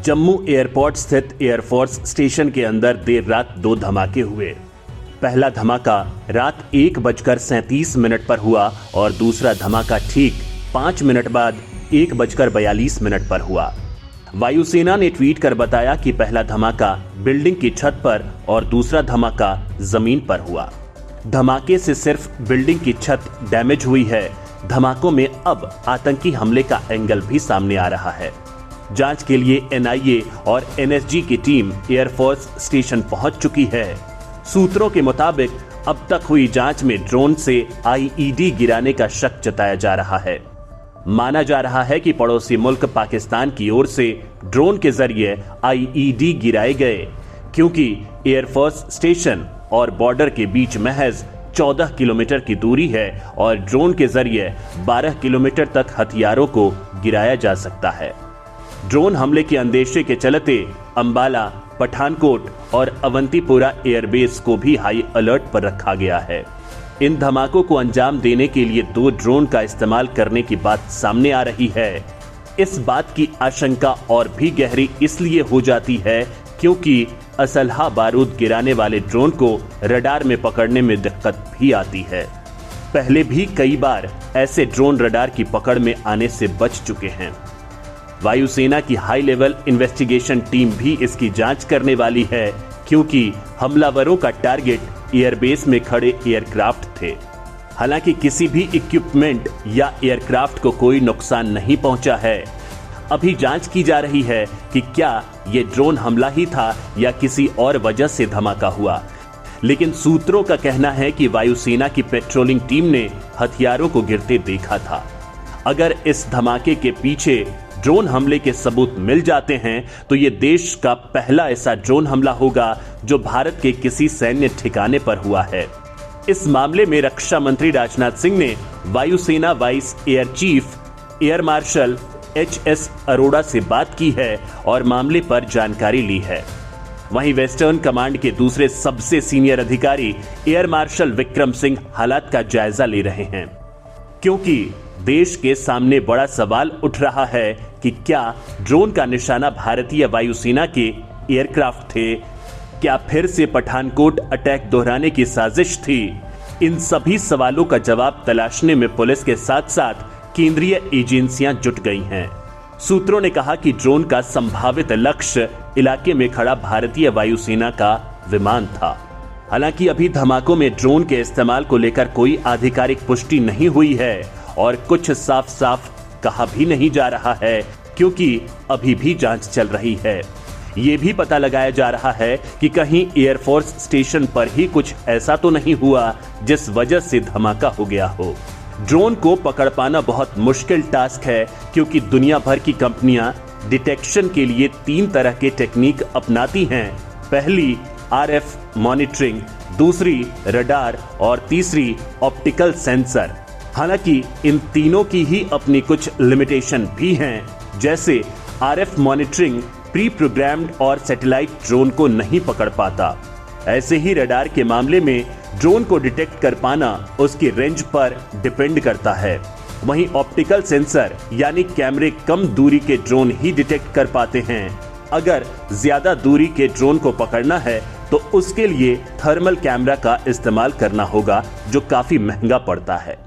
Jammu airport स्थित air force station के अंदर देर रात 2 धमाके हुए। पहला धमाका रात 1:37 पर हुआ और दूसरा धमाका ठीक 5 मिनट बाद 1:42 पर हुआ। वायुसेना ने ट्वीट कर बताया कि पहला धमाका बिल्डिंग की छत पर और दूसरा धमाका जमीन पर हुआ। धमाके से सिर्फ बिल्डिंग की छत डैमेज हुई है। धमाकों में अब आतंकी हमले का एंगल भी सामने आ रहा है। जांच के लिए एनआईए और एनएसजी की टीम एयरफोर्स स्टेशन पहुंच चुकी है। सूत्रों के मुताबिक अब तक हुई जांच में ड्रोन से आईईडी गिराने का शक जताया जा रहा है। माना जा रहा है कि पड़ोसी मुल्क पाकिस्तान की ओर से ड्रोन के जरिए आईईडी गिराए गए, क्योंकि एयरफोर्स स्टेशन और बॉर्डर के बीच महज 14 किलोमीटर की दूरी है और ड्रोन के जरिए 12 किलोमीटर तक हथियारों को गिराया जा सकता है। ड्रोन हमले के अंदेशे के चलते अंबाला, पठानकोट और अवंतीपुरा एयरबेस को भी हाई अलर्ट पर रखा गया है। इन धमाकों को अंजाम देने के लिए 2 ड्रोन का इस्तेमाल करने की बात सामने आ रही है। इस बात की आशंका और भी गहरी इसलिए हो जाती है क्योंकि असलहा बारूद गिराने वाले ड्रोन को रडार में पकड़ने में दिक्कत भी आती है। पहले भी कई बार ऐसे ड्रोन रडार की पकड़ में आने से बच चुके हैं। वायुसेना की हाई लेवल इन्वेस्टिगेशन टीम भी इसकी जांच करने वाली है, क्योंकि हमलावरों का टारगेट एयरबेस में खड़े एयरक्राफ्ट थे। हालांकि किसी भी इक्विपमेंट या एयरक्राफ्ट को कोई नुकसान नहीं पहुंचा है। अभी जांच की जा रही है कि क्या ये ड्रोन हमला ही था या किसी और वजह से धमाका हुआ। लेकिन सूत्रों का कहना है कि वायुसेना की पेट्रोलिंग टीम ने हथियारों को गिरते देखा था। अगर इस धमाके के पीछे ड्रोन हमले के सबूत मिल जाते हैं तो ये देश का पहला ऐसा ड्रोन हमला होगा जो भारत के किसी सैन्य ठिकाने पर हुआ है। इस मामले में रक्षा मंत्री राजनाथ सिंह ने वायुसेना vice air chief air marshal HS Arora से बात की है और मामले पर जानकारी ली है। वहीं वेस्टर्न कमांड के दूसरे सबसे सीनियर अधिकारी एयर मार्शल विक्रम सिंह हालात का जायजा ले रहे हैं, क्योंकि देश के सामने बड़ा सवाल उठ रहा है कि क्या ड्रोन का निशाना भारतीय वायुसेना के एयरक्राफ्ट थे? क्या फिर से पठानकोट अटैक दोहराने की साजिश थी? इन सभी सवालों का जवाब तलाशने में पुलिस के साथ साथ केंद्रीय एजेंसियां जुट गई हैं। सूत्रों ने कहा कि ड्रोन का संभावित लक्ष्य इलाके में खड़ा भारतीय वायुसेना का विमान था। हालांकि अभी धमाकों में ड्रोन के इस्तेमाल को लेकर कोई आधिकारिक पुष्टि नहीं हुई है और कुछ साफ साफ कहा भी नहीं जा रहा है, क्योंकि अभी भी जांच चल रही है। ये भी पता लगाया जा रहा है कि कहीं एयरफोर्स स्टेशन पर ही कुछ ऐसा तो नहीं हुआ जिस वजह से धमाका हो गया हो। ड्रोन को पकड़ पाना बहुत मुश्किल टास्क है, क्योंकि दुनिया भर की कंपनियां डिटेक्शन के लिए 3 तरह के टेक्निक अपनाती हैं। पहली आरएफ मॉनिटरिंग, दूसरी रडार और तीसरी ऑप्टिकल सेंसर। हालांकि इन तीनों की ही अपनी कुछ लिमिटेशन भी हैं। जैसे आरएफ मॉनिटरिंग प्री प्रोग्राम्ड और सैटेलाइट ड्रोन को नहीं पकड़ पाता। ऐसे ही रडार के मामले में ड्रोन को डिटेक्ट कर पाना उसकी रेंज पर डिपेंड करता है। वहीं ऑप्टिकल सेंसर यानी कैमरे कम दूरी के ड्रोन ही डिटेक्ट कर पाते हैं। अगर ज्यादा दूरी के ड्रोन को पकड़ना है तो उसके लिए थर्मल कैमरा का इस्तेमाल करना होगा, जो काफी महंगा पड़ता है।